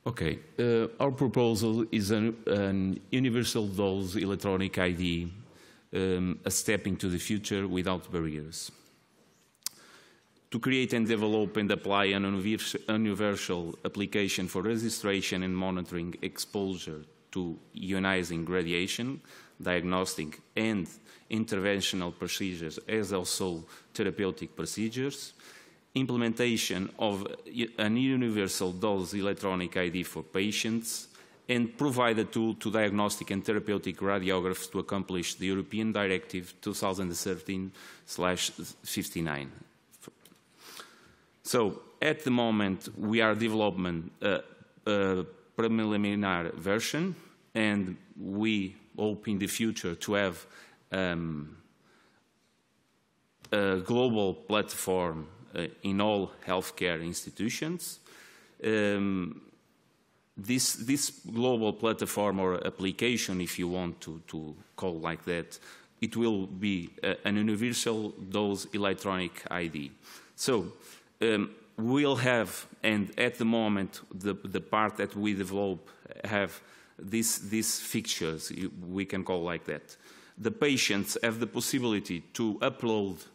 Okay, our proposal is an universal dose electronic ID, a step into the future without barriers. To create and develop and apply an universal application for registration and monitoring exposure to ionizing radiation, diagnostic and interventional procedures, as also therapeutic procedures, implementation of an universal dose electronic ID for patients, and provide a tool to diagnostic and therapeutic radiographs to accomplish the European Directive 2013/59. So, at the moment, we are developing a preliminary version, and we hope in the future to have a global platform in all healthcare institutions. This global platform or application, if you want to call like that, it will be an universal dose electronic ID. So we'll have, and at the moment, the part that we develop have these fixtures, we can call like that. The patients have the possibility to upload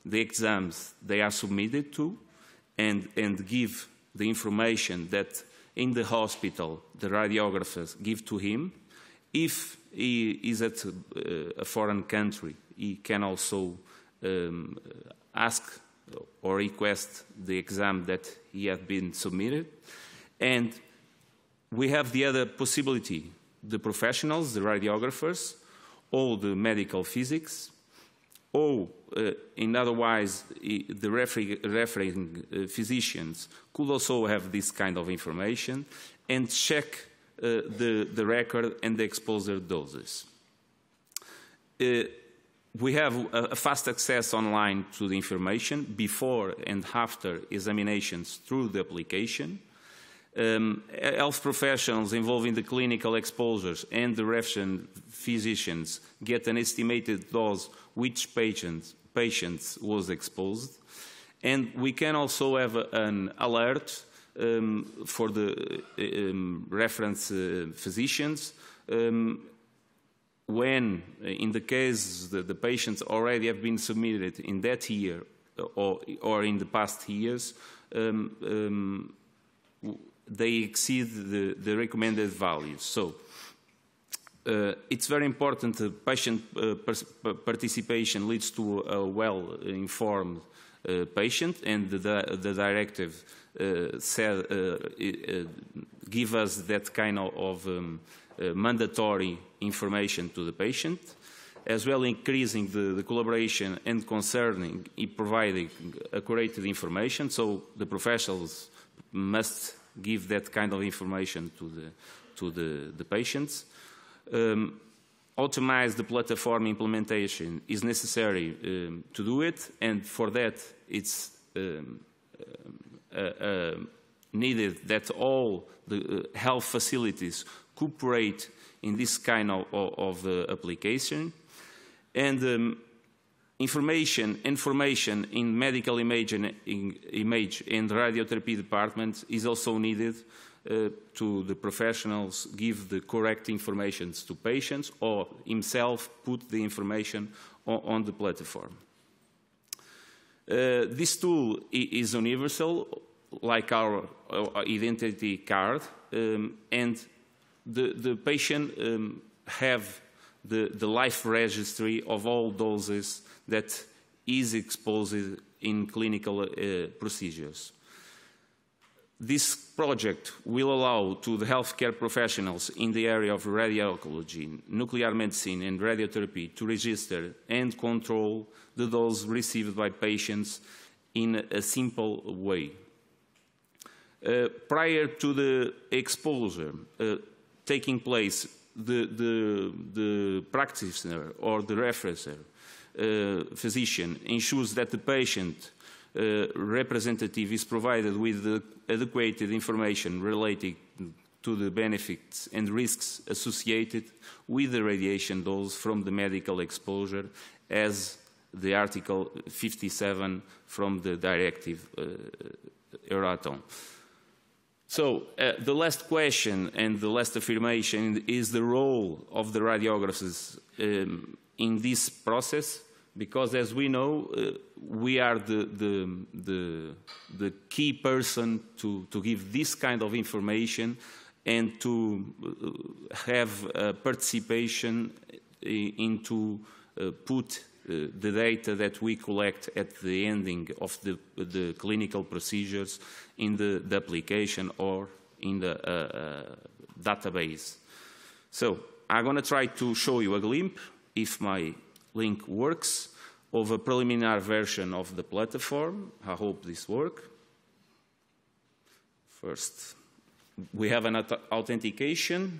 the exams they are submitted to and give the information that in the hospital the radiographers give to him. If he is at a foreign country, he can also ask or request the exam that he has been submitted. And we have the other possibility, the professionals, the radiographers, or the medical physics, or in otherwise the referring physicians could also have this kind of information and check the record and the exposure doses. We have a fast access online to the information before and after examinations through the application. Health professionals involved in the clinical exposures and the reference physicians get an estimated dose which patients was exposed. And we can also have an alert for the reference physicians when, in the case the patients already have been submitted in that year or in the past years, they exceed the recommended values. So it's very important that patient participation leads to a well-informed patient, and the directive give us that kind of mandatory information to the patient, as well increasing the collaboration and concerning in providing accurate information. So the professionals must give that kind of information to the patients. Optimize the platform implementation is necessary to do it, and for that it's needed that all the health facilities cooperate in this kind of application. And information in medical image and radiotherapy departments is also needed to the professionals give the correct information to patients, or himself put the information on the platform. This tool is universal, like our identity card, and the patient have the life registry of all doses that is exposed in clinical procedures. This project will allow to the healthcare professionals in the area of radiology, nuclear medicine and radiotherapy to register and control the dose received by patients in a simple way. Prior to the exposure taking place, the practitioner or the referencer physician ensures that the patient representative is provided with the adequate information related to the benefits and risks associated with the radiation dose from the medical exposure, as the Article 57 from the Directive Euratom. So the last question and the last affirmation is the role of the radiographers in this process, because as we know, we are the key person to give this kind of information and to have participation into put the data that we collect at the ending of the clinical procedures in the application or in the database. So I'm going to try to show you a glimpse, if my link works, of a preliminary version of the platform. I hope this works. First, we have an authentication.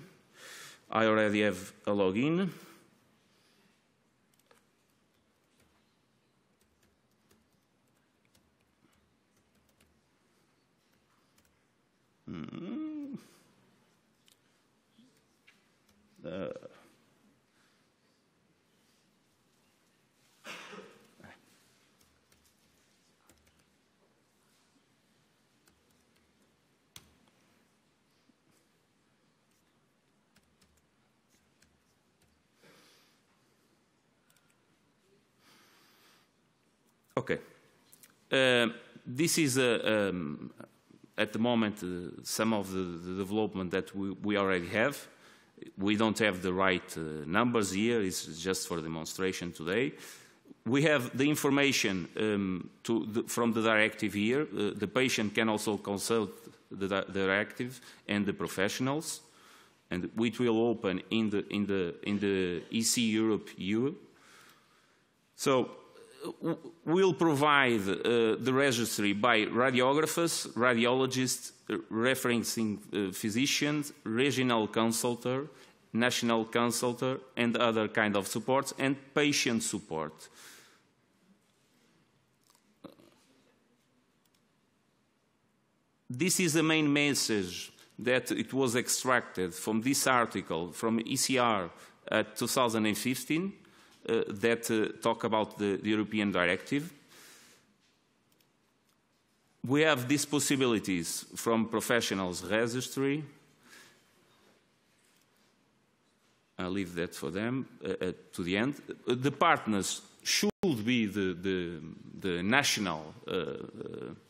I already have a login. Okay. This is at the moment some of the development that we already have. We don't have the right numbers here. It's just for demonstration today. We have the information from the directive here. The patient can also consult the directive and the professionals, and which will open in the EC Europe EU. So we'll provide the registry by radiographers, radiologists, referencing physicians, regional consultant, national consultant, and other kind of supports, and patient support. This is the main message that it was extracted from this article from ECR 2015 that talk about the European directive. We have these possibilities from professionals registry. I'll leave that for them to the end. The partners should be the national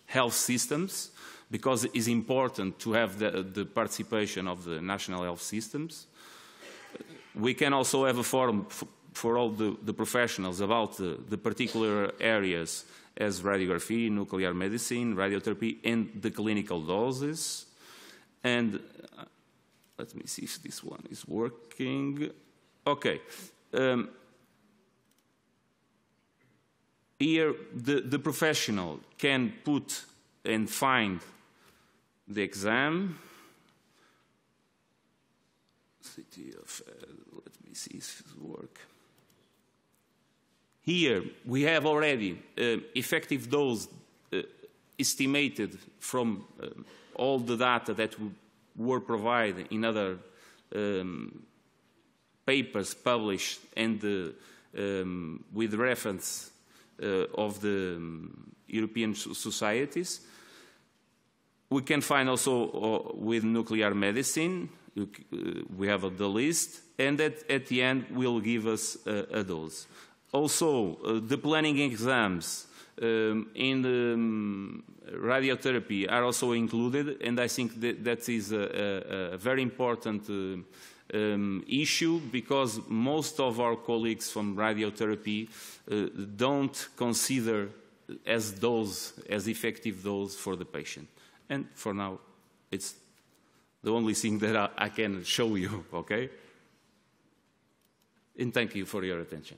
health systems, because it is important to have the participation of the national health systems. We can also have a forum for all the professionals about the particular areas as radiography, nuclear medicine, radiotherapy, and the clinical doses. And let me see if this one is working. Okay. Here, the professional can put and find the exam. Let me see if it works. Here, we have already effective dose estimated from all the data that were provided in other papers published and with reference of the European societies. We can find also with nuclear medicine. We have the list, and at the end will give us a dose. Also, the planning exams in the radiotherapy are also included, and I think that is a very important issue, because most of our colleagues from radiotherapy don't consider as effective dose for the patient. And for now, it's the only thing that I can show you, okay? And thank you for your attention.